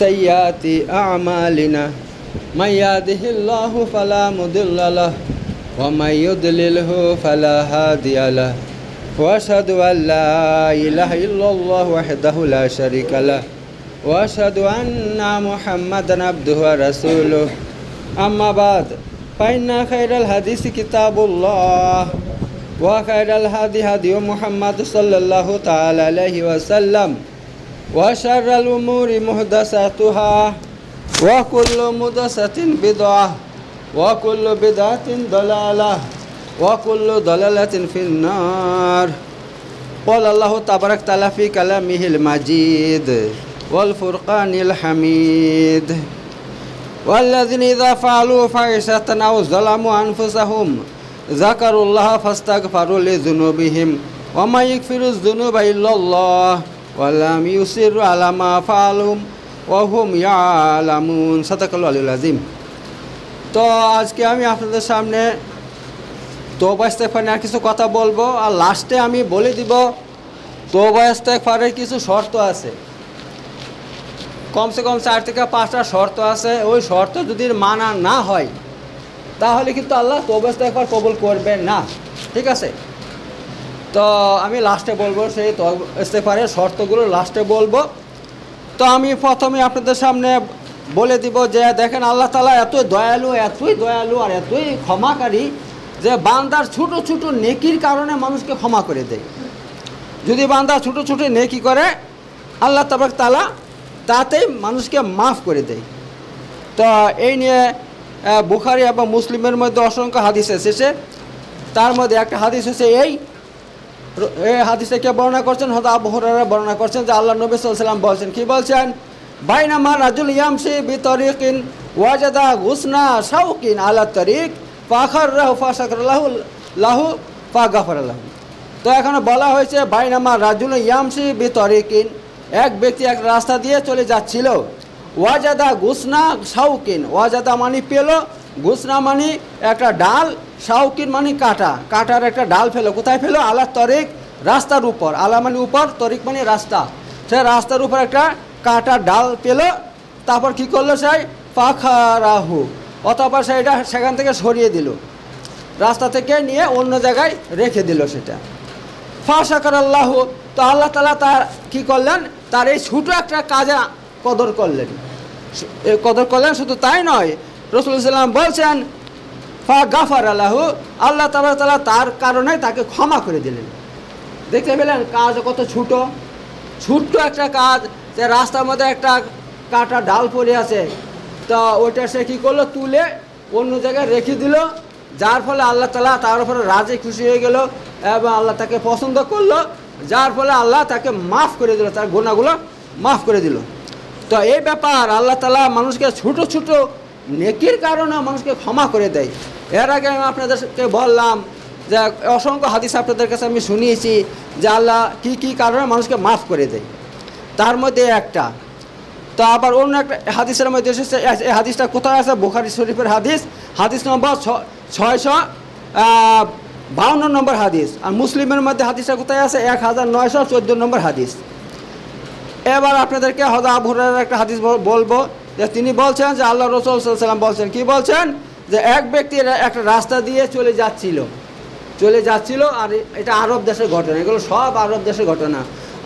سيئات أعمالنا من يهده الله فلا مضل له ومن يضلله فلا هادي له وأشهد أن لا إله إلا الله وحده لا شريك له وأشهد أن محمدا عبده ورسوله أما بعد فإن خير الحديث كتاب الله وخير الهدي هدي محمد صلى الله تعالى عليه وسلم وشر الأمور محدثاتها وكل محدثة بدعة وكل بدعة ضلالة وكل ضلالة في النار. قال الله تبارك وتعالى في كلامه المجيد والفرقان الحميد والذين إذا فعلوا فاحشة أو ظلموا أنفسهم ذكروا الله فاستغفروا لذنوبهم وما يغفر الذنوب إلا الله ولم يصروا على ما فعلوا وهم يعلمون. সাদাকাল্লাহু আলিয়্যুল আযীম। তো আজকে আমি আপনাদের সামনে তওবা ইস্তেগফার নিয়ে কিছু কথা বলবো, আর লাস্টে আমি বলে দিব তওবা ইস্তেগফারের কিছু শর্ত আছে, কমসে কম 4 থেকে 5টা শর্ত আছে। ওই শর্ত যদি মানা না হয় তাহলে কিন্তু আল্লাহ তওবা ইস্তেগফার কবুল করবেন না, ঠিক আছে? তো আমি লাস্টে বলবো সেই তওবা ইস্তেগফারের শর্তগুলো লাস্টে বলবো। তো আমি প্রথমে আপনাদের সামনে বলে দিব যে দেখেন, আল্লাহ তাআলা এতই দয়ালু আর এতই ক্ষমাকারী যে বান্দার ছোট ছোট নেকির কারণে মানুষকে ক্ষমা করে দেয়। যদি বান্দা ছোট ছোট নেকি করে আল্লাহ তাআলা তাতেই মানুষকে মাফ করে দেয়। তো এই নিয়ে বুখারী এবং মুসলিমের মধ্যে অসংখ্য হাদিস এসেছে। তার মধ্যে একটা হাদিস হচ্ছে এই হাদিসটাকে বর্ণনা করছেন হযরত আবু হুরায়রা বর্ণনা করছেন যে আল্লাহ নবী সাল্লাল্লাহু আলাইহি ওয়াসাল্লাম বলছেন, কি বলছেন? বাইনামা রাজুল ইয়ামশি বিতরিকিন ওয়াজাদা গুসনা শাওকিন আলা তরিক ফাখাররাহু ফাশাকারাহু লাহু ফাগাফারা লাহু। তো এখানে বলা হয়েছে বাইনামা রাজুল ইয়ামশি বিতরিকিন, এক ব্যক্তি এক রাস্তা দিয়ে চলে যাচ্ছিল, ওয়াজাদা গুসনা শাওকিন, ওয়াজাদা মানে পেল, গুসনা মানে একটা ডাল, শাওকিন মানে কাটার একটা ডাল ফেলো। কোথায় ফেলো? আলা তরিক, রাস্তার উপর। আলা মানে উপর, তরিক মানে রাস্তা। সে রাস্তার উপর একটা কাটার ডাল পেল। তারপর কি করলো? সেই ফাখারাহু, অতঃপর সেটা সেখান থেকে সরিয়ে দিল, রাস্তা থেকে নিয়ে অন্য জায়গায় রেখে দিল সেটা। ফাশাকারাল্লাহু, তো আল্লাহ তাআলা তার কি করলেন? তার এই ছোটো একটা কাজে কদর করলেন। শুধু তাই নয়, রাসূলুল্লাহ সাল্লাল্লাহু আলাইহি ওয়াসাল্লাম বলছেন ফাগাফারা লাহু, আল্লাহ তাআলা তার কারণে তাকে ক্ষমা করে দিলেন। দেখতে পেলেন কাজ কত ছোট একটা কাজ, যে রাস্তার মধ্যে একটা কাটা ডাল পড়ে আছে, তো ওইটা সে কী করলো? তুলে অন্য জায়গায় রেখে দিল, যার ফলে আল্লাহ তাআলা তার উপরে রাজি খুশি হয়ে গেল এবং আল্লাহ তাকে পছন্দ করলো, যার ফলে আল্লাহ তাকে মাফ করে দিল, তার গুনাহগুলো মাফ করে দিল। তো এই ব্যাপার আল্লাহ তাআলা মানুষকে ছোট নেকির কারণে মানুষকে ক্ষমা করে দেয়। এর আগে আমি আপনাদেরকে বললাম যে অসংখ্য হাদিস আপনাদের কাছে আমি শুনিয়েছি যে আল্লাহ কী কারণে মানুষকে মাফ করে দেয়, তার মধ্যে একটা। তো আবার অন্য একটা হাদিসের মধ্যে এসেছে, এই হাদিসটা কোথায় আছে? বুখারী শরীফের হাদিস নম্বর 652 নম্বর হাদিস। আর মুসলিমের মধ্যে হাদিসটা কোথায় আছে? 1914 নম্বর হাদিস। এবার আপনাদেরকে হযরত আবু হুরায়রার একটা হাদিস বলবো, যে তিনি বলছেন যে আল্লাহ রাসূল সাল্লাল্লাহু আলাইহি ওয়াসাল্লাম বলছেন, কি বলছেন? যে এক ব্যক্তি একটা রাস্তা দিয়ে চলে যাচ্ছিল, আর এটা আরব দেশের ঘটনা, এগুলো সব আরব দেশের ঘটনা।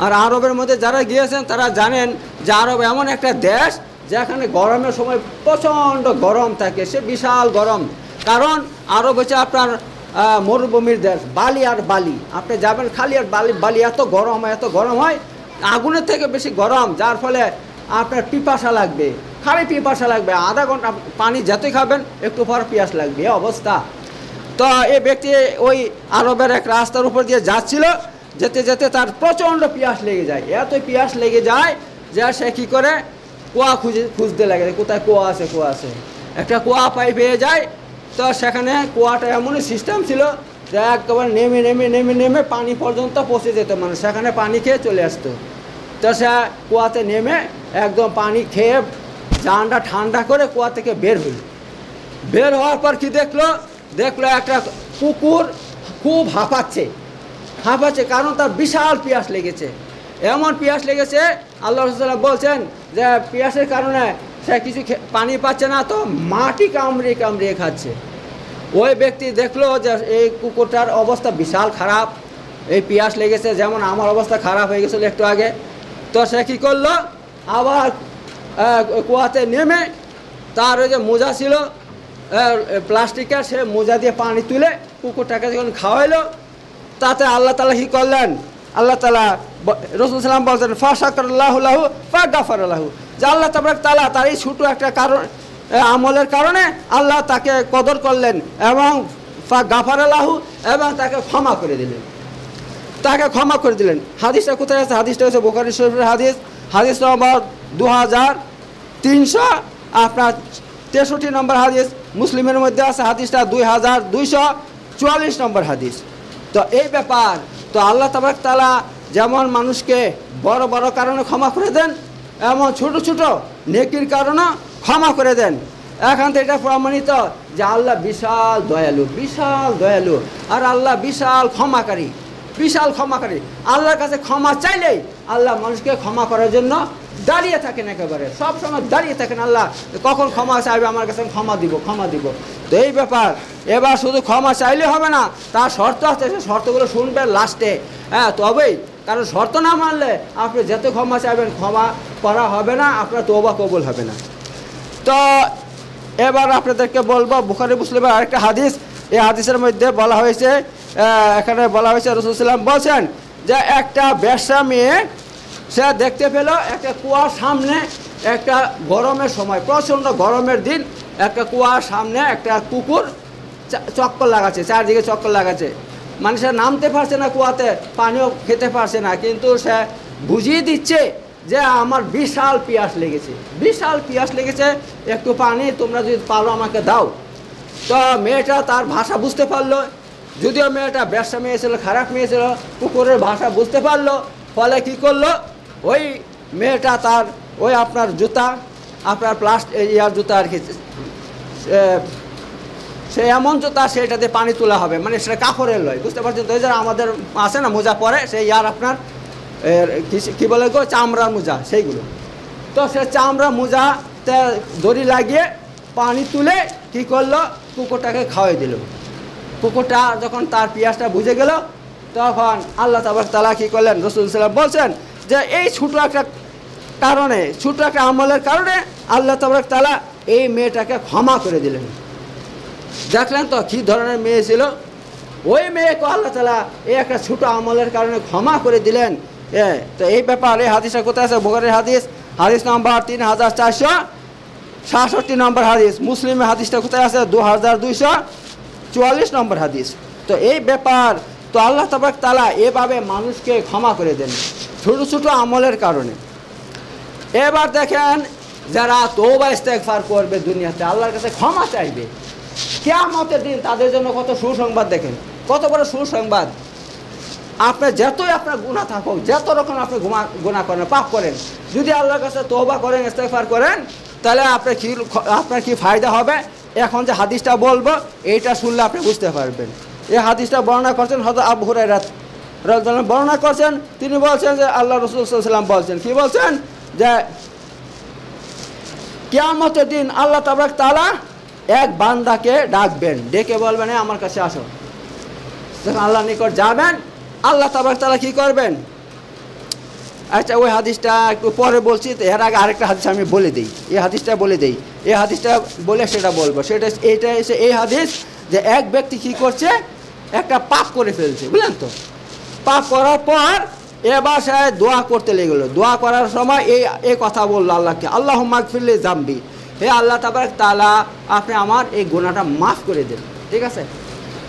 আর আরবের মধ্যে যারা গিয়েছেন তারা জানেন যে আরব এমন একটা দেশ যেখানে গরমের সময় প্রচণ্ড গরম থাকে, সে বিশাল গরম। কারণ আরব হচ্ছে আপনার মরুভূমির দেশ, বালি আর বালি, আপনি যাবেন খালি আর বালি, এত গরম হয়, আগুনের থেকে বেশি গরম, যার ফলে আপনার পিপাসা লাগবে, আধা ঘন্টা পানি যতই খাবেন একটু পর পিয়াস লাগবে, এই অবস্থা। তো এই ব্যক্তি ওই আরবের এক রাস্তার উপর দিয়ে যাচ্ছিল, যেতে তার প্রচণ্ড পিয়াস লেগে যায়, এতই পিয়াস লেগে যায় যে সে কী করে? কুয়া খুঁজতে লাগে, কোথায় কুয়া আছে। একটা কুয়া পেয়ে যায়। তো সেখানে কুয়াটা এমনই সিস্টেম ছিল যে একবার নেমে পানি পর্যন্ত পৌঁছে যেত, মানে সেখানে পানি খেয়ে চলে আসতো। তো সে কুয়াতে নেমে একদম পানি খেয়ে জানটা ঠান্ডা করে কুয়া থেকে বের হওয়ার পর কি দেখলো একটা কুকুর খুব হাঁপাচ্ছে, কারণ তার বিশাল পিয়াস লেগেছে। এমন পিয়াস লেগেছে, আল্লাহ রাসূল বলছেন যে পিয়াসের কারণে সে কিছু পানি পাচ্ছে না, তো মাটি কামড়িয়ে কামড়িয়ে খাচ্ছে। ওই ব্যক্তি দেখলো যে এই কুকুরটার অবস্থা বিশাল খারাপ, এই পিয়াস লেগেছে, যেমন আমার অবস্থা খারাপ হয়ে গেছিলো একটু আগে। তো সে কী করলো, আবার কুয়াতে নেমে তার ওই যে মোজা ছিল প্লাস্টিকের, সে মোজা দিয়ে পানি তুলে কুকুরটাকে যখন খাওয়াইলো, তাতে আল্লাহ তাআলা কী করলেন, আল্লাহ তাআলা রাসূল সাল্লাল্লাহু আলাইহি ওয়াসাল্লাম বলছেন ফাশাকারাল্লাহু লাহু ফাগাফারা লাহু, যে আল্লাহ তাআলা তার এই ছোটো একটা কারণ আমলের কারণে আল্লাহ তাকে কদর করলেন এবং ফাগাফারা লাহু, এবং তাকে ক্ষমা করে দিলেন, তাকে ক্ষমা করে দিলেন। হাদিসটা কোথায় আছে? হাদিসটা হচ্ছে বুখারী শরীফের হাদিস, হাদিস নম্বর 2363 নম্বর হাদিস। মুসলিমের মধ্যে আছে হাদিসটা 2244 নম্বর হাদিস। তো এই ব্যাপার, তো আল্লাহ তাআলা যেমন মানুষকে বড় বড় কারণে ক্ষমা করে দেন, এমন ছোট ছোট নেকির কারণে ক্ষমা করে দেন। এখন তো এটা প্রমাণিত যে আল্লাহ বিশাল দয়ালু, বিশাল দয়ালু, আর আল্লাহ বিশাল ক্ষমাকারী, বিশাল ক্ষমাকারী। আল্লাহর কাছে ক্ষমা চাইলেই আল্লাহ মানুষকে ক্ষমা করার জন্য দাঁড়িয়ে থাকেন, একেবারে সব সময় দাঁড়িয়ে থাকেন। আল্লাহ কখন ক্ষমা চাইবে, আমার কাছে ক্ষমা দিব, ক্ষমা দিব। তো এই ব্যাপার, এবার শুধু ক্ষমা চাইলে হবে না, তার শর্ত আছে, সে শর্তগুলো শুনবেন লাস্টে। হ্যাঁ, তবেই, কারণ শর্ত না মানলে আপনি যত ক্ষমা চাইবেন ক্ষমা করা হবে না, আপনার তওবা কবুল হবে না। তো এবার আপনাদেরকে বলবো বুখারী মুসলিমের আরেকটা হাদিস। এই হাদিসের মধ্যে বলা হয়েছে, এখানে বলা হয়েছে রাসূল সাল্লাল্লাহু আলাইহি ওয়াসাল্লাম বলছেন যে একটা বেশ্যা মেয়ে সে দেখতে পেল একটা কুয়ার সামনে, একটা গরমের সময়, প্রচণ্ড গরমের দিন, একটা কুয়ার সামনে একটা কুকুর চক্কর লাগাচ্ছে, চারদিকে চক্কর লাগাচ্ছে। মানে সে নামতে পারছে না কুয়াতে, পানিও খেতে পারছে না, কিন্তু সে বুঝিয়ে দিচ্ছে যে আমার বিশাল পিয়াস লেগেছে, বিশাল পিয়াস লেগেছে, একটু পানি তোমরা যদি পারো আমাকে দাও। তো মেয়েটা তার ভাষা বুঝতে পারলো, যদিও মেয়েটা বেশ্যা মেয়ে ছিল, খারাপ মেয়ে ছিল, কুকুরের ভাষা বুঝতে পারলো। ফলে কী করলো, ওই মেয়েটা তার ওই আপনার জুতা, আপনার ইয়ার জুতা আর কি, সে এমন জুতা সেটাতে পানি তোলা হবে, মানে সেটা কাপড়ের লয়, বুঝতে পারছেন তো? ওই যারা আমাদের আছে না মোজা পরে, সেই ইয়ার আপনার কী বলে গো, চামড়ার মোজা, সেইগুলো। তো সে চামড়া মোজাতে দড়ি লাগিয়ে পানি তুলে কী করলো, কুকুরটাকে খাওয়াই দিল। কুকুরটা যখন তার পিয়াসটা বুঝে গেল, তখন আল্লাহ তাআলা কী করলেন, রাসূল সাল্লাল্লাহু আলাইহি ওয়াসাল্লাম বলছেন যে এই ছোটো একটা কারণে, ছোটো একটা আমলের কারণে আল্লাহ তাআলা এই মেয়েটাকে ক্ষমা করে দিলেন। দেখলেন তো কী ধরনের মেয়ে ছিল? ওই মেয়েকে আল্লাহ তাআলা এই একটা ছোটো আমলের কারণে ক্ষমা করে দিলেন। তো এই ব্যাপার, এই হাদিসটা কোথায় আছে? বুখারীর হাদিস, হাদিস নম্বর 3467 নম্বর হাদিস। মুসলিমের হাদিসটা কোথায় আছে? 2244 নম্বর হাদিস। তো এই ব্যাপার, তো আল্লাহ তাআলা এভাবে মানুষকে ক্ষমা করে দেন ছোটো ছোটো আমলের কারণে। এবার দেখেন, যারা তওবা ইস্তেগফার করবে দুনিয়াতে, আল্লাহর কাছে ক্ষমা চাইবে, কিয়ামতের দিন তাদের জন্য কত সুসংবাদ। দেখেন কত বড় সুসংবাদ। আপনার যতই আপনার গুনাহ থাকুক, যত রকম আপনি গুনাহ করেন, পাপ করেন, যদি আল্লাহর কাছে তওবা করেন, ইস্তেগফার করেন, তাহলে আপনার কি ফায়দা হবে? এখন যে হাদিসটা বলবো, এইটা শুনলে আপনি বুঝতে পারবেন। এই হাদিসটা বর্ণনা করছেন হযরত আবু হুরায়রা রাদিয়াল্লাহু বর্ণনা করছেন। তিনি বলছেন যে আল্লাহ রাসূল সাল্লাল্লাহু আলাইহি ওয়াসাল্লাম বলছেন, কি বলছেন, যে কিয়ামতের দিন আল্লাহ তাআলা এক বান্দাকে ডাকবেন, ডেকে বলবেন আমার কাছে আসো। যখন আল্লাহর নিকট যাবেন, আল্লাহ তাআলা কি করবেন? আচ্ছা, ওই হাদিসটা একটু পরে বলছি, এর আগে আরেকটা হাদিস আমি বলে দিই, এই হাদিসটা বলে দিই, এই হাদিসটা বলে সেটা বলবো। এইটা এসে এই হাদিস যে এক ব্যক্তি কী করছে, একটা পাপ করে ফেলছে, বুঝলেন তো? পাপ করার পর এবার সে দোয়া করতে লেগেলো। দোয়া করার সময় এই কথা বললো আল্লাহকে, আল্লাহুম্মা গফিরলি যামবি, হে আল্লাহ তাআলা আপনি আমার এই গুনাহটা মাফ করে দেন। ঠিক আছে,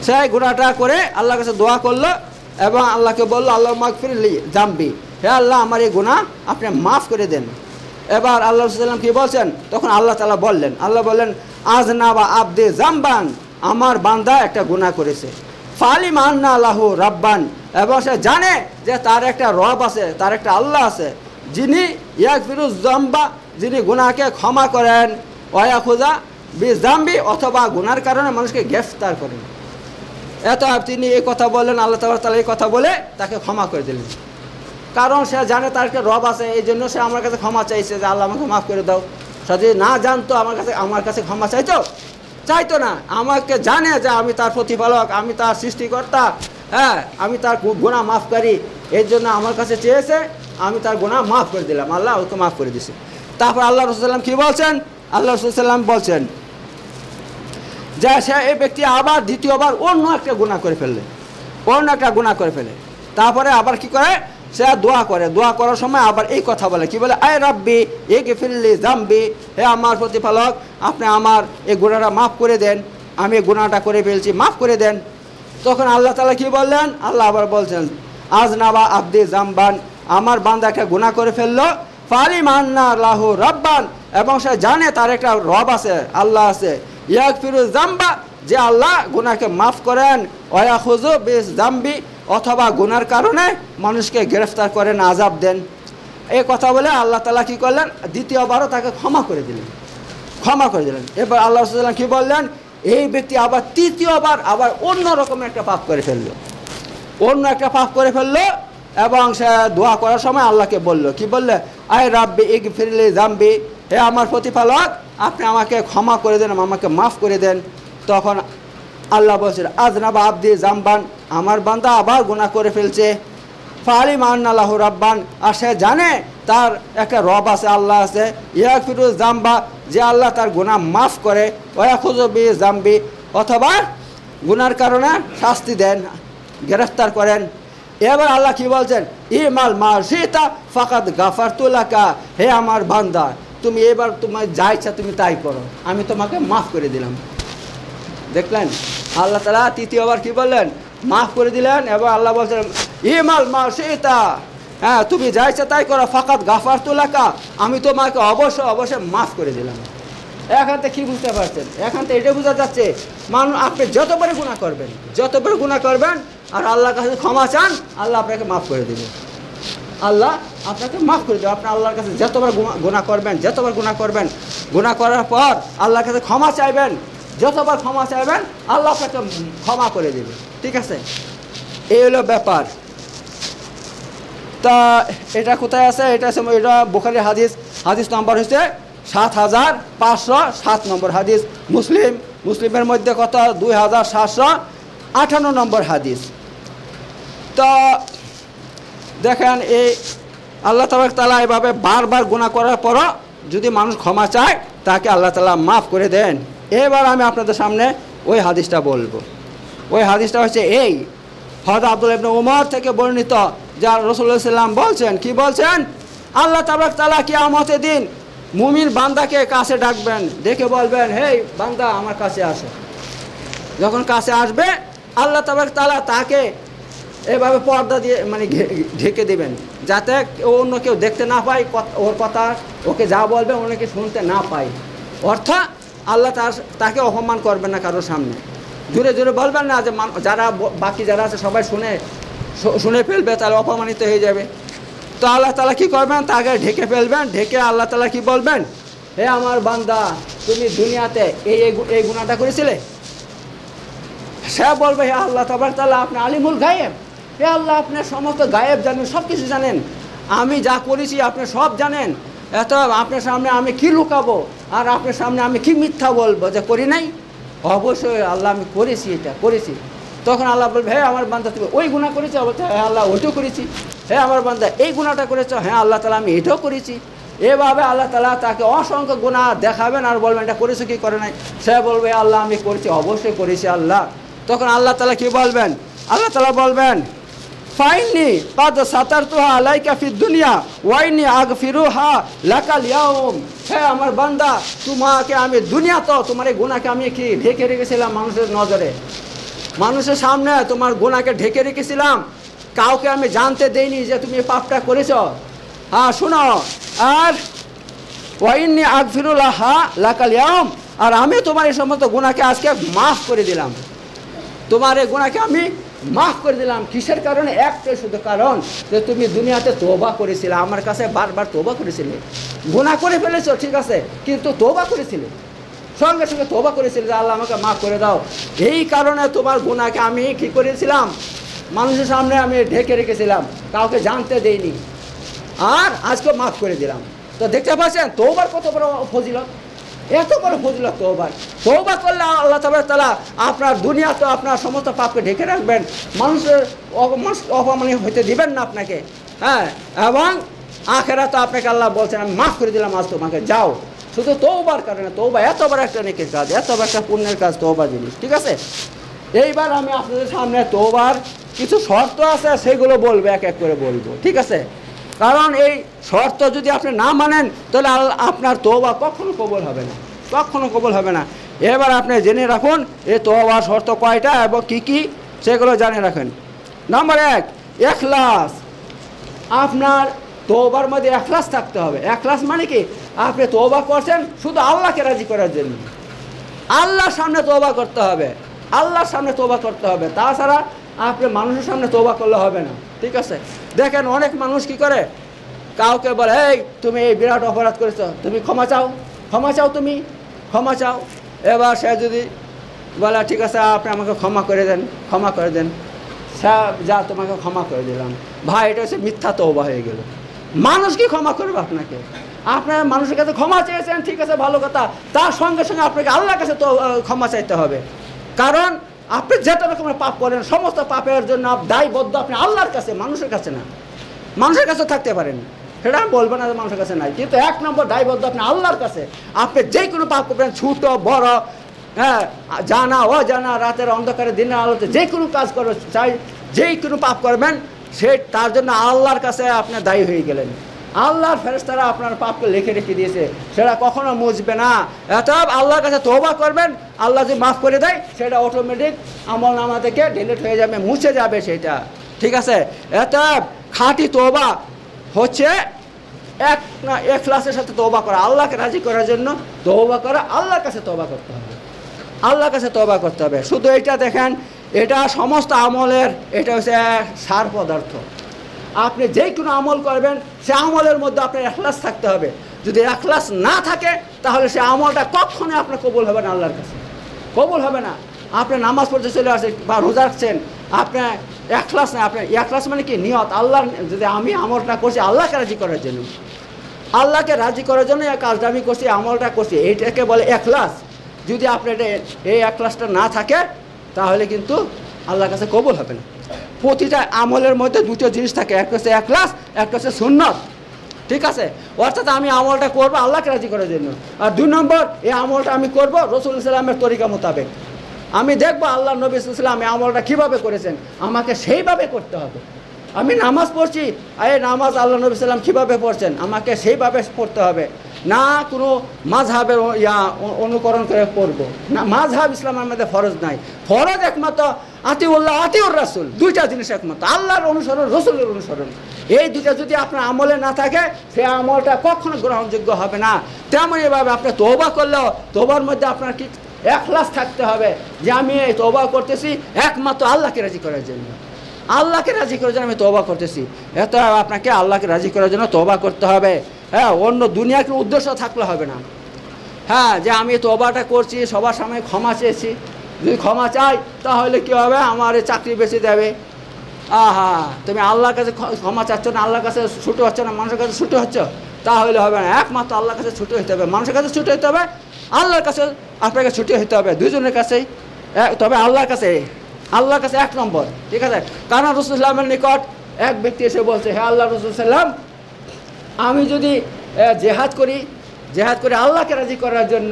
সে গুনাহটা করে আল্লাহর কাছে দোয়া করলো এবং আল্লাহকে বললো আল্লাহুম্মা গফিরলি যামবি, হে আল্লাহ আমার এই গুনাহ আপনি মাফ করে দেন। এবার আল্লাহ রাসূলুল্লাহ সাল্লাল্লাহু আলাইহি ওয়াসাল্লাম কী বলছেন? তখন আল্লাহ তাআলা বললেন, আল্লাহ বললেন আযনাবা আবদি যামবান, আমার বান্দা একটা গুনাহ করেছে, ফালিমা আন্না লাহু রাব্বান, এবং সে জানে যে তার একটা রব আছে, তার একটা আল্লাহ আছে, যিনি ইয়াগফিরুয যামবা, যিনি গুনাহকে ক্ষমা করেন, ওয়ায়াখুযা বিযামবি, অথবা গুনার কারণে মানুষকে গ্রেফতার করেন। তিনি এই কথা বললেন, আল্লাহ তাআলা এই কথা বলে তাকে ক্ষমা করে দিলেন। কারণ সে জানে তার একটা রব আছে, এই জন্য সে আমার কাছে ক্ষমা চাইছে যে আল্লাহ আমাকে মাফ করে দাও। সে যদি না জানতো আমার কাছে ক্ষমা চাইতো না। আমাকে জানে যে আমি তার প্রতিপালক, আমি তার সৃষ্টিকর্তা, হ্যাঁ, আমি তার গুনাহ মাফকারী, এর জন্য আমার কাছে চেয়েছে, আমি তার গুনাহ মাফ করে দিলাম, আল্লাহ ওকে মাফ করে দিছে। তারপর আল্লাহ রাসূল সাল্লাল্লাহু আলাইহি ওয়াসাল্লাম কী বলছেন? আল্লাহ রাসূল সাল্লাল্লাহু আলাইহি ওয়াসাল্লাম বলছেন যে সে এই ব্যক্তি আবার দ্বিতীয়বার অন্য একটা গুনাহ করে ফেলে, তারপরে আবার কি করে, সে দোয়া করে, দোয়া করার সময় আবার এই কথা বলে, কি বলে, আয় রাব্বি ইগফিরলি যামবি, হে আমার প্রতিপালক, আপনি আমার এই গুনাহটা মাফ করে দেন, আমি এই গুনাহটা করে ফেলছি, মাফ করে দেন। তখন আল্লাহ তাআলা কি বললেন? আল্লাহ আবার বলছেন, আজনাবা আব্দি জামবান, আমার বান্দা একটা গুনাহ করে ফেললো, ফালিম আন্না লাহু রব্বান, এবং সে জানে তার একটা রব আছে, আল্লাহ আছে, ইয়াগফিরু যামবা, যে আল্লাহ গুনাহকে মাফ করেন, ওয়ায়াখুযু বিস যামবি, অথবা গুনার কারণে মানুষকে গ্রেফতার করেন, আযাব দেন। এই কথা বলে আল্লাহ তাআলা কি করলেন? দ্বিতীয়বারও তাকে ক্ষমা করে দিলেন। এবার আল্লাহ রাসূল সাল্লাল্লাহু আলাইহি ওয়াসাল্লাম কি বললেন? এই ব্যক্তি আবার তৃতীয়বার আবার অন্য রকমের একটা পাপ করে ফেললো, এবং সে দোয়া করার সময় আল্লাহকে বলল, কি বললে, আয় রাব্বি ইগফিরলি যামবি, হে আমার প্রতিপালক, আপনি আমাকে ক্ষমা করে দেন, আমাকে মাফ করে দেন। তখন আল্লাহ বলছেন, আজনাবা আব্দি জামবান, আমার বান্দা আবার গুনাহ করে ফেলছে, ফালিম আন্না লাহু রাব্বান, আর সে জানে তার একটা রব আছে, আল্লাহ আছে, ইয়াগফিরু যামবা, যে আল্লাহ তার গুনাহ মাফ করে, ওয়ায়াখুযু বি যামবি, অথবা গুনার কারণে শাস্তি দেন, গ্রেফতার করেন। এবার আল্লাহ কি বলছেন? ইমাল মা শিতা ফাকাদ গাফারতু লাকা, হে আমার বান্দা, তুমি এবার তোমার যা ইচ্ছা তুমি তাই করো, আমি তোমাকে মাফ করে দিলাম। দেখলেন আল্লাহ তাআলা তৃতীয়বার কি বললেন? মাফ করে দিলেন। এবং আল্লাহ বলছেন, ইমাল মা শিতা, হ্যাঁ, তুমি যা ইচ্ছা তাই করো, ফাকাদ গাফারতু লাকা, আমি তোমাকে অবশ্যই মাফ করে দিলাম। এখান থেকে কী বুঝতে পারছেন? এখান থেকে এটা বোঝা যাচ্ছে, মানুষ আপনি যতবারই গুনাহ করবেন আর আল্লাহর কাছে ক্ষমা চান, আল্লাহ আপনাকে মাফ করে দেবে। আপনি আল্লাহর কাছে যতবার গুনাহ করবেন, গুনাহ করার পর আল্লাহর কাছে ক্ষমা চাইবেন, যতবার ক্ষমা চাইবেন আল্লাহ আপনাকে ক্ষমা করে দেবে। ঠিক আছে, এই হলো ব্যাপার। তা এটা কোথায় আছে? এটা বুখারীর হাদিস নম্বর হচ্ছে ৭৫০৭ নম্বর হাদিস। মুসলিমের মধ্যে কত? ২৭58 নম্বর হাদিস। তো দেখেন, এই আল্লাহ তাআলা এভাবে বারবার গুনাহ করার পরও যদি মানুষ ক্ষমা চায়, তাকে আল্লাহ তাআলা মাফ করে দেন। এবার আমি আপনাদের সামনে ওই হাদিসটা বলবো। ওই হাদিসটা হচ্ছে এই, হযরত আব্দুল্লাহ ইবনে উমর থেকে বর্ণিত, যা রাসূলুল্লাহ সাল্লাল্লাহু আলাইহি ওয়াসাল্লাম বলছেন, কি বলছেন? আল্লাহ তাআলা কিয়ামতের দিন মুমিন বান্দাকে কাছে ডাকবেন, ডেকে বলবেন, হে বান্দা আমার কাছে আসো। যখন কাছে আসবে, আল্লাহ তাআলা তাকে এভাবে পর্দা দিয়ে মানে ঢেকে দেবেন, যাতে অন্য কেউ দেখতে না পায় ওর কথা, ওকে যা বলবে অনেকে শুনতে না পায়। অর্থাৎ আল্লাহ তাকে অপমান করবেন না কারোর সামনে, জোরে জোরে বলবেন না, যে বাকি যারা আছে সবাই শুনে ফেলবে, তাহলে অপমানিত হয়ে যাবে। তো আল্লাহ তাআলা কী করবেন? তাকে ঢেকে ফেলবেন। ঢেকে আল্লাহ তাআলা কি বলবেন? হে আমার বান্দা, তুমি দুনিয়াতে এই গুনাহটা করেছিলে? সে বলবে, হে আল্লাহ তাআলা, আপনি আলিমুল গায়েব, হে আল্লাহ, আপনি সমস্ত গায়েব জানেন, সব কিছু জানেন, আমি যা করেছি আপনি সব জানেন, এত আপনার সামনে আমি কি লুকাবো, আর আপনার সামনে আমি কি মিথ্যা বলবো যে করি নাই? অবশ্যই আল্লাহ, আমি করেছি। তখন আল্লাহ বলবে, হে আমার বান্দা, তুমি ওই গুনাহ করেছো? বলছে, হ্যাঁ আল্লাহ, ওইটাও করেছি। হে আমার বান্দা, এই গুনাহটা করেছো? হ্যাঁ আল্লাহ তাআলা, আমি এটাও করেছি। এভাবে আল্লাহ তাআলা তাকে অসংখ্য গুনাহ দেখাবেন, আর বলবেন, এটা করেছো কি করে নাই? সে বলবে, আল্লাহ আমি করেছি, অবশ্যই করেছি আল্লাহ। তখন আল্লাহ তাআলা কি বলবেন? আল্লাহ তাআলা বলবেন, ফাইন্নি কাদ সাতারতুহা আলাইকা ফিদ দুনিয়া ওয়াইনি আগফিরুহা লাকাল ইয়াউম। হে আমার বান্দা, তোমাকে আমি দুনিয়াতে তোমার এই গুনাহকে আমি কি ঢেকে রেখেছিলাম মানুষের নজরে, মানুষের সামনে তোমার গুনাহকে ঢেকে রেখেছিলাম, কাউকে আমি জানতে দেইনি যে তুমি পাপটা করেছো। হ্যাঁ শোনো, আর ওয়াইনি আগফিরুলাহা লাকাল ইয়াউম, আর আমি তোমার এই সমস্ত গুনাহকে আজকে মাফ করে দিলাম। তোমার এই গুনাহকে আমি মাফ করে দিলাম। কিসের কারণে? একটাই শুধু কারণ, যে তুমি দুনিয়াতে তওবা করেছিলে, আমার কাছে বারবার তওবা করেছিলে। গুনাহ করে ফেলেছো ঠিক আছে, কিন্তু তওবা করেছিলে, সঙ্গে সঙ্গে তওবা করেছিলে যে আল্লাহ আমাকে মাফ করে দাও। এই কারণে তোমার গুনাহকে আমি কী করেছিলাম? মানুষের সামনে আমি ঢেকে রেখেছিলাম, কাউকে জানতে দেইনি, আর আজকে মাফ করে দিলাম। তো দেখতে পাচ্ছেন তওবার কত বড় ফজিলত, এত বড় ফজিলত তওবার। তওবা করলে আল্লাহ তাআলা আপনার দুনিয়া তো আপনার সমস্ত পাপকে ঢেকে রাখবেন, মানুষের অপমানিত হইতে দিবেন না আপনাকে, হ্যাঁ, এবং আখেরাতে তো আপনাকে আল্লাহ বলছেন আমি মাফ করে দিলাম আজ তোমাকে, যাও। শুধু তওবার কারণে, তওবা এত বড় একটা নেকির কাজ, এত বড় একটা পুণ্যের কাজ তওবা জিনিস, ঠিক আছে। এইবার আমি আপনাদের সামনে তওবার কিছু শর্ত আছে সেগুলো বলবো, এক এক করে বলবো, ঠিক আছে। কারণ এই শর্ত যদি আপনি না মানেন তাহলে আপনার তওবা কখনো কবুল হবে না, কখনো কবুল হবে না। এবার আপনি জেনে রাখুন এই তওবার শর্ত কয়টা এবং কি কি সেগুলো জানে রাখেন। নাম্বার 1, ইখলাস। আপনার তওবার মধ্যে ইখলাস থাকতে হবে। ইখলাস মানে কি, আপনি তওবা করছেন শুধু আল্লাহকে রাজি করার জন্য, আল্লাহর সামনে তওবা করতে হবে, আল্লাহর সামনে তওবা করতে হবে। তাছাড়া আপনি মানুষের সামনে তওবা করলে হবে না, ঠিক আছে। দেখেন অনেক মানুষ কি করে, কাউকে বলে এই তুমি এই বিরাট অপরাধ করেছো, তুমি ক্ষমা চাও, ক্ষমা চাও, তুমি ক্ষমা চাও। এবার সে যদি বলে ঠিক আছে আপনি আমাকে ক্ষমা করে দেন, ক্ষমা করে দেন, সে যা তোমাকে ক্ষমা করে দিলাম, ভাই এটা হচ্ছে মিথ্যা তওবা হয়ে গেল। মানুষ কি ক্ষমা করবে আপনাকে? আপনার মানুষের কাছে ক্ষমা চেয়েছেন, ঠিক আছে, ভালো কথা, তার সঙ্গে সঙ্গে আপনাকে আল্লাহর কাছে তো ক্ষমা চাইতে হবে। কারণ আপনি যেটা রকমের পাপ করেন সমস্ত পাপের জন্য দায়বদ্ধ আপনি আল্লাহর কাছে, মানুষের কাছে না। মানুষের কাছে থাকতে পারেন, সেটা আমি বলবো না যে মানুষের কাছে নাই, কিন্তু 1 নম্বর দায়বদ্ধ আপনি আল্লাহর কাছে। আপনি যে কোনো পাপ করবেন, ছোট বড়, হ্যাঁ, জানা অজানা, রাতের অন্ধকারে দিনের আলোতে যে কোনো কাজ করবে, চাই যেই কোনো পাপ করবেন, সে তার জন্য আল্লাহর কাছে আপনি দায়ী হয়ে গেলেন। আল্লাহর ফেরেশতারা আপনার পাপকে লিখে রেখে দিয়েছে, সেটা কখনো মুছবে না। অতএব আল্লাহর কাছে তওবা করবেন, আল্লাহ যদি মাফ করে দেয় সেটা অটোমেটিক আমলনামা থেকে ডিলিট হয়ে যাবে, মুছে যাবে সেটা, ঠিক আছে। অতএব খাঁটি তওবা হচ্ছে ইখলাসের সাথে তওবা করা, আল্লাহকে রাজি করার জন্য তওবা করা, আল্লাহর কাছে তওবা করতে হবে, আল্লাহর কাছে তওবা করতে হবে। শুধু এটা দেখেন, এটা সমস্ত আমলের এটা হচ্ছে সার পদার্থ। আপনি যে কোনো আমল করবেন সে আমলের মধ্যে আপনার ইখলাস থাকতে হবে। যদি ইখলাস না থাকে তাহলে সে আমলটা কখনোই আপনার কবুল হবে না, আল্লাহর কাছে কবুল হবে না। আপনি নামাজ পড়তে চলে আসেন বা রোজা রাখছেন, আপনার ইখলাস না, আপনার ইখলাস মানে কি নিয়ত, আল্লাহর, যদি আমি আমলটা করছি আল্লাহকে রাজি করার জন্য, আল্লাহকে রাজি করার জন্য এই কাজটা আমি করছি, আমলটা করছি, এইটাকে বলে ইখলাস। যদি আপনার এই ইখলাসটা না থাকে তাহলে কিন্তু আল্লাহর কাছে কবুল হবে না। প্রতিটা আমলের মধ্যে দুটো জিনিস থাকে, একটা হচ্ছে ইখলাস, একটা হচ্ছে সুন্নত, ঠিক আছে। অর্থাৎ আমি আমলটা করবো আল্লাহকে রাজি করার জন্য, আর 2 নম্বর এই আমলটা আমি করবো রাসূল সাল্লাল্লাহু তরিকা মোতাবেক। আমি দেখবো আল্লাহ নবী সাল্লাল্লাহু আলাইহি ওয়াসাল্লাম আমলটা কীভাবে করেছেন, আমাকে সেইভাবে করতে হবে। আমি নামাজ পড়ছি, এই নামাজ আল্লাহ নবী সাল্লাম কীভাবে পড়ছেন আমাকে সেইভাবে পড়তে হবে, না কোনো মাযহাবের অনুকরণ করে পড়বো না। মাযহাব ইসলামের মধ্যে ফরজ নাই, ফরজ একমাত্র আতিউল্লাহ আতিউর রাসূল, দুইটা জিনিস একমাত্র, আল্লাহর অনুসরণ, রসুলের অনুসরণ। এই দুইটা যদি আপনার আমলে না থাকে সে আমলটা কখনো গ্রহণযোগ্য হবে না। তেমনইভাবে আপনি তওবা করলেও তওবার মধ্যে আপনার কি ইখলাস থাকতে হবে, যে আমি এই তওবা করতেছি একমাত্র আল্লাহকে রাজি করার জন্য, আল্লাহকে রাজি করার জন্য আমি তওবা করতেছি। এত আপনাকে আল্লাহকে রাজি করার জন্য তওবা করতে হবে, হ্যাঁ, অন্য দুনিয়ার কোনো উদ্দেশ্য থাকলে হবে না। হ্যাঁ, যে আমি তওবাটা করছি, সবার সামনে ক্ষমা চেয়েছি, যদি ক্ষমা চাই তাহলে কী হবে, আমার চাকরি বেঁচে যাবে। আহা, তুমি আল্লাহর কাছে ক্ষমা চাচ্ছ না, আল্লাহর কাছে ছুটে হচ্ছে না, মানুষের কাছে ছুটে হচ্ছে, তাহলে হবে না। একমাত্র আল্লাহর কাছে ছুটে হতে হবে, মানুষের কাছে ছুটে হতে হবে, আল্লাহর কাছে আপনাকে ছুটে হতে হবে, দুজনের কাছেই। তবে আল্লাহর কাছে, আল্লাহর কাছে 1 নম্বর, ঠিক আছে। কারণ রাসূল সাল্লাল্লাহু নিকট এক ব্যক্তি এসে বলছে, হে আল্লাহ রাসূল সাল্লাম, আমি যদি জেহাদ করি আল্লাহকে রাজি করার জন্য,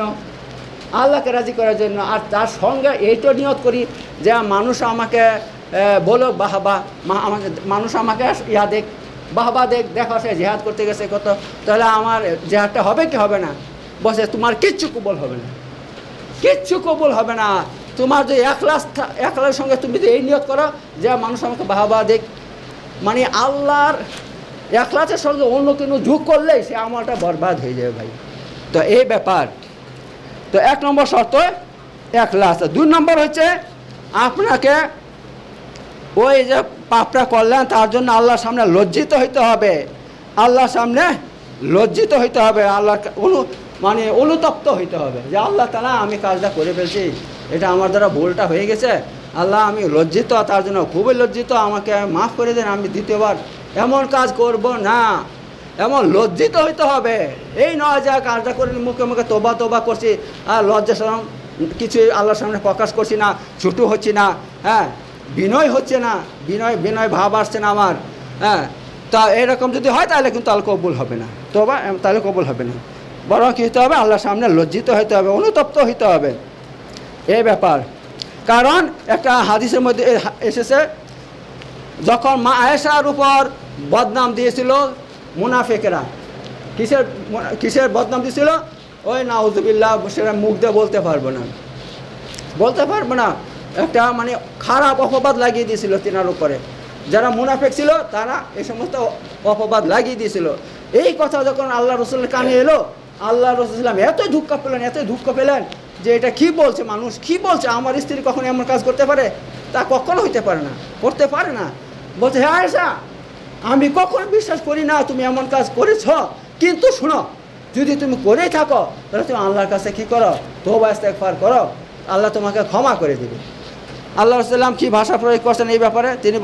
আল্লাহকে রাজি করার জন্য, আর তার সঙ্গে এইটা নিয়ত করি যে মানুষ আমাকে বলো বাহবা, আমাকে মানুষ আমাকে দেখ, বাহবা দেখো সে জেহাদ করতে গেছে কত, তাহলে আমার জেহাদটা হবে কি হবে না? বলছে তোমার কিচ্ছু কবুল হবে না, কিচ্ছু কবুল হবে না। তোমার যে ইখলাসের সঙ্গে তুমি যদি এই নিয়ত করো যে মানুষ আমাকে বাহবা দেখ, মানে আল্লাহর ইখলাসের সঙ্গে অন্য কোনো যোগ করলেই সে আমলটা বরবাদ হয়ে যাবে ভাই। তো এই ব্যাপার, তো 1 নম্বর শর্ত ইখলাস। 2 নম্বর হচ্ছে আপনাকে ওই যে পাপটা করলেন তার জন্য আল্লাহর সামনে লজ্জিত হইতে হবে, আল্লাহর সামনে লজ্জিত হইতে হবে, আল্লাহর মানে অনুতপ্ত হইতে হবে যে আল্লাহ তাআলা আমি কাজটা করে ফেলছি, এটা আমার দ্বারা ভুলটা হয়ে গেছে, আল্লাহ আমি লজ্জিত, তার জন্য খুবই লজ্জিত, আমাকে মাফ করে দেন, আমি দ্বিতীয়বার এমন কাজ করব না। এমন লজ্জিত হইতে হবে। এই নয় যে কাজটা করে মুখে মুখে তোবা তোবা করছি আর লজ্জা শরম কিছু আল্লাহর সামনে প্রকাশ করছি না, ছোটো হচ্ছি না, হ্যাঁ, বিনয় হচ্ছে না, বিনয় বিনয় ভাব আসছে না আমার, হ্যাঁ। তা এরকম যদি হয় তাহলে কিন্তু আল্লাহ কবুল হবে না, তোবা তাহলে কবুল হবে না। বরং কী হতে হবে, আল্লাহর সামনে লজ্জিত হইতে হবে, অনুতপ্ত হইতে হবে, এই ব্যাপার। কারণ একটা হাদিসের মধ্যে এসেছে, যখন মা আয়েশার উপর বদনাম দিয়েছিল মুনাফিকরা, কিসের বদনাম দিয়েছিল? ওই নাউজুবিল্লাহ, সেটা মুখ দিয়ে বলতে পারবো না, একটা মানে খারাপ অপবাদ লাগিয়ে দিয়েছিল তেনার উপরে। যারা মুনাফিক ছিল তারা এই সমস্ত অপবাদ লাগিয়ে দিয়েছিল। এই কথা যখন আল্লাহ রসুলের কানে এলো, আল্লাহ রসুলাম এত দুঃখ পেলেন যে এটা কি বলছে মানুষ, কি বলছে, আমার স্ত্রী কখনো এমন কাজ করতে পারে? তা কখনো হইতে পারে না, করতে পারে না। বলছে, হ্যাঁ আয়েশা, আমি কখনো বিশ্বাস করি না তুমি এমন কাজ করেছ, কিন্তু শুনো, যদি তুমি করেই থাকো তাহলে তুমি আল্লাহর কাছে কী করো, তওবা ইস্তেগফার করো, আল্লাহ তোমাকে ক্ষমা করে দেবে। আল্লাহ রাসূলুল্লাহ কি ভাষা প্রয়োগ করছেন এই ব্যাপারে? তিনি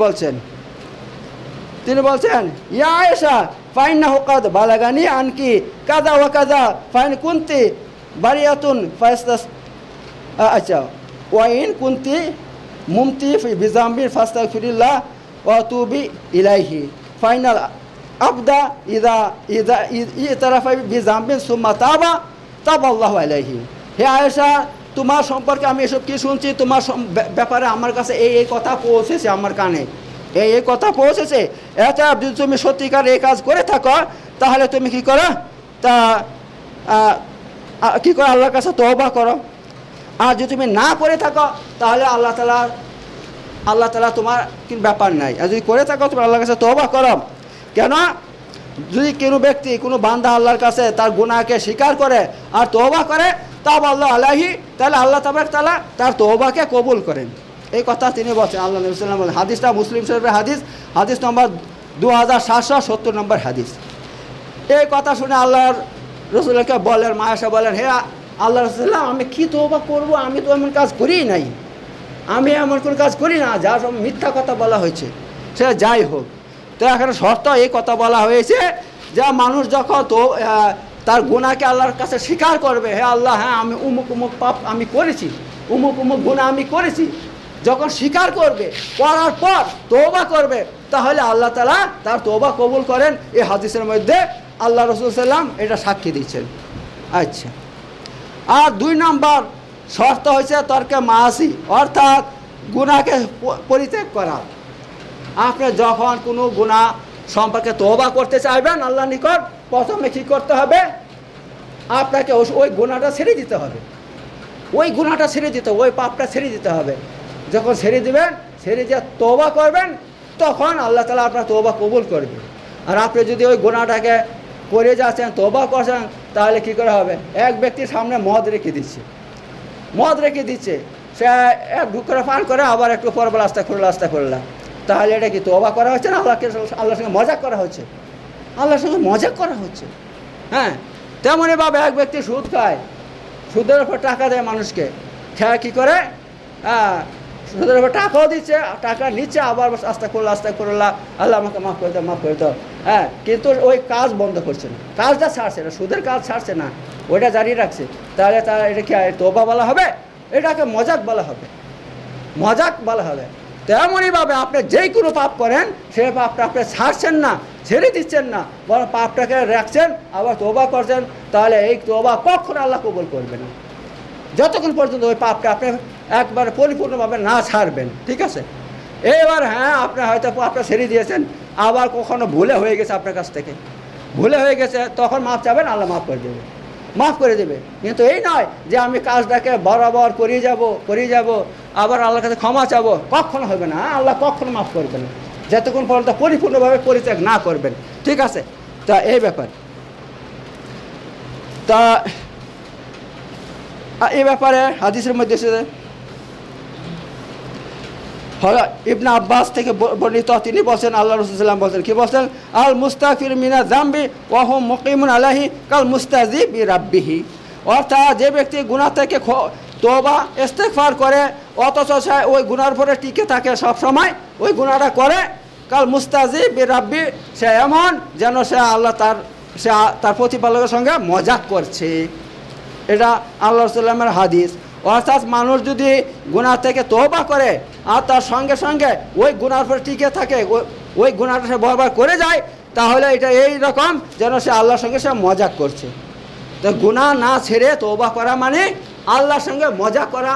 বলছেন ইয়া আয়েশা ফাইন্নাহু ক্বাদ বালাগানি আনকি কাযা ওয়া কাযা ফাইন কুনতি বারিয়াতুন ফাস্তাস, আচ্ছা, ওয়া ইন কুনতি মুমতি বিজামবি ফাস্তাগফিরিল্লাহ ওয়া তুবি ইলাইহি ফাইনাল আবদা ইদা ইদা ইতারাফা বিজামবিন সুম্মা তাবাল্লাহু আলাইহি। হে আয়েশা, তোমার সম্পর্কে আমি এসব কি শুনছি, তোমার ব্যাপারে আমার কাছে এই কথা পৌঁছেছে, আমার কানে এই কথা পৌঁছেছে। এটা যদি তুমি সত্যিকার এই কাজ করে থাকো তাহলে তুমি কি করো, তা কী করো, আল্লাহর কাছে তওবা করো। আর যদি তুমি না করে থাকো তাহলে আল্লাহ তাআলা তোমার কিন্তু ব্যাপার নাই। আর যদি করে থাকো তুমি আল্লাহর কাছে তওবা করো। কেন? যদি কোনো ব্যক্তি, কোনো বান্দা আল্লাহর কাছে তার গুনাহকে স্বীকার করে আর তওবা করে, তাবাল্লাহু আলাইহি, তাহলে আল্লাহ তাআলা তার তওবাকে কবুল করেন। এই কথা তিনি বলছেন, আল্লাহ নবী সাল্লাল্লাহু আলাইহি ওয়াসাল্লাম। হাদিসটা মুসলিম শরীফের হাদিস নম্বর 2770 নম্বর হাদিস। এই কথা শুনে আল্লাহর রাসূলকে বলেন, মা আয়েশা বলেন, হে আল্লাহর রাসূল, আমি কি তওবা করব, আমি তো এমন কাজ করিই নাই, আমি এমন কোনো কাজ করি না, যা সব মিথ্যা কথা বলা হয়েছে। সেটা যাই হোক, তো এখানে শর্ত এই কথা বলা হয়েছে যে মানুষ যখন তো তার গুনাহকে আল্লাহর কাছে স্বীকার করবে, হে আল্লাহ, হ্যাঁ আমি উমুক পাপ আমি করেছি, উমুক গুনাহ আমি করেছি, যখন স্বীকার করবে, করার পর তওবা করবে, তাহলে আল্লাহ তাআলা তার তওবা কবুল করেন। এই হাদিসের মধ্যে আল্লাহ রাসূল সাল্লাল্লাহু আলাইহি ওয়াসাল্লাম এটা সাক্ষী দিচ্ছেন। আচ্ছা, আর 2 নম্বর শর্ত হয়েছে তর্কে মাসি, অর্থাৎ গুনাহকে পরিত্যাগ করা। আপনি যখন কোনো গুনাহ সম্পর্কে তওবা করতে চাইবেন আল্লাহর নিকট, প্রথমে কী করতে হবে, আপনাকে ওই গুনাহটা ছেড়ে দিতে হবে, ওই পাপটা ছেড়ে দিতে হবে। যখন ছেড়ে দিবেন, ছেড়ে দিয়ে তওবা করবেন, তখন আল্লাহ তাআলা আপনার তওবা কবুল করবে। আর আপনি যদি ওই গুনাহটাকে করে যাচ্ছেন, তওবা করছেন, তাহলে কী করে হবে? এক ব্যক্তির সামনে মদ রেখে দিচ্ছে, সে এক ঢুক করে পান করে, আবার একটু পর বলে আস্তাগফিরুল্লাহ, তাহলে এটা কি তওবা করা হচ্ছে না আল্লাহর সঙ্গে মজাক করা হচ্ছে? হ্যাঁ, তেমনইভাবে এক ব্যক্তি সুদ খায়, সুদের উপর টাকা দেয় মানুষকে, সে কী করে, হ্যাঁ, সুদের উপর টাকাও দিচ্ছে, টাকা নিচ্ছে, আবার আস্তাগফিরুল্লাহ, আল্লাহ আমাকে মাফ করে দাও, হ্যাঁ, কিন্তু ওই কাজ বন্ধ করছে না, কাজটা ছাড়ছে না, সুদের কাজ ছাড়ছে না, ওইটা জারি রাখছে। তাহলে তার এটা কি তওবা বলা হবে? এটাকে মজাক বলা হবে। তেমনইভাবে আপনি যেই কোনো পাপ করেন, সেই পাপটা আপনি ছাড়ছেন না, ছেড়ে দিচ্ছেন না, বরং পাপটাকে রাখছেন, আবার তওবা করছেন, তাহলে এই তওবা কখনো আল্লাহ কবুল করবে না, যতক্ষণ পর্যন্ত ওই পাপটা আপনি একবারে পরিপূর্ণভাবে না ছাড়বেন। ঠিক আছে? এবার হ্যাঁ, আপনি হয়তো পাপটা ছেড়ে দিয়েছেন, আবার কখনো ভুলে হয়ে গেছে, আপনার কাছ থেকে ভুলে হয়ে গেছে, তখন মাফ চাবেন, আল্লাহ মাফ করে দেবে। কিন্তু এই নয় যে আমি কাজটাকে বরাবর করিয়ে যাব, আবার আল্লাহর কাছে ক্ষমা চাবো, কখনো হবে না। আল্লাহ কখনো মাফ করবে না যতক্ষণ পর্যন্ত পরিপূর্ণভাবে পরিত্যাগ না করবেন। ঠিক আছে? তা এই ব্যাপার, তা এই ব্যাপারে হাদিসের মধ্যে এসেছে, ইবনে আব্বাস থেকে বর্ণিত, তিনি বলছেন, আল্লাহ রাসূল সাল্লাল্লাহু আলাইহি ওয়াসাল্লাম বলছেন, কি বলছেন, আল মুস্তাগফির মিনা যামবি ওয়া হুম মুকিমুন আলাইহি কাল মুস্তাজি বি রাব্বিহি। অর্থাৎ যে ব্যক্তি গুনাহ থেকে তওবা ইস্তেগফার করে, অথচ সে ওই গুনার পরে টিকে থাকে সব সময়, ওই গুনাহটা করে, কাল মুস্তাজি বিরাব্বি, সে এমন যেন সে আল্লাহ তার প্রতিপালকের সঙ্গে মজাক করছে। এটা আল্লাহ রাসূলের হাদিস। অর্থাৎ মানুষ যদি গুনাহ থেকে তওবা করে আর তার সঙ্গে সঙ্গে ওই গুনার পরে টিকে থাকে, ওই গুনাহটা সে বারবার করে যায়, তাহলে এটা এই রকম যেন সে আল্লাহর সঙ্গে সে মজাক করছে। তো গুনাহ না ছেড়ে তওবা করা মানে আল্লাহর সঙ্গে মজা করা।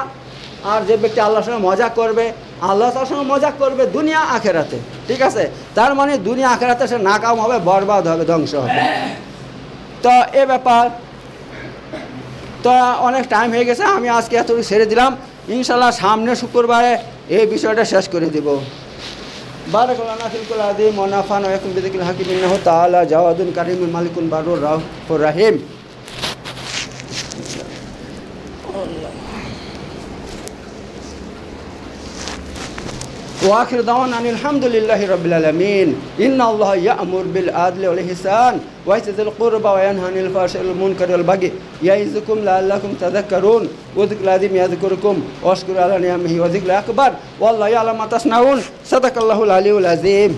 আর যে ব্যক্তি আল্লাহর সঙ্গে মজা করবে, আল্লাহ তার সঙ্গে মজা করবে দুনিয়া আখেরাতে, ঠিক আছে? তার মানে দুনিয়া আখেরাতে সে নাকাম হবে, বরবাদ হবে, ধ্বংস হবে। তো এ ব্যাপার। তো অনেক টাইম হয়ে গেছে, আমি আজকে এতটুকু ছেড়ে দিলাম। ইনশাল্লাহ সামনে শুক্রবারে এই বিষয়টা শেষ করে দেব। বারাকাল্লাহু ফিকুল আযীম ওয়া নাফা'না ওয়া ইয়াকুম বিযিকরিল হাকিম ইন্নাহু তাআলা জাওয়াদুন কারীমুন মালিকুন বারুর রাউফুর রাহিম। وآخر دعوانا أن الحمد لله رب العالمين إن الله يأمر بالعدل والإحسان وإيتاء ذي القربى وينهى عن الفحشاء والمنكر والبغي يعظكم لعلكم تذكرون واذكروا العظيم يذكركم واشكروا على نعمه وذكر أكبر والله يعلم ما تصنعون صدق الله العلي العظيم.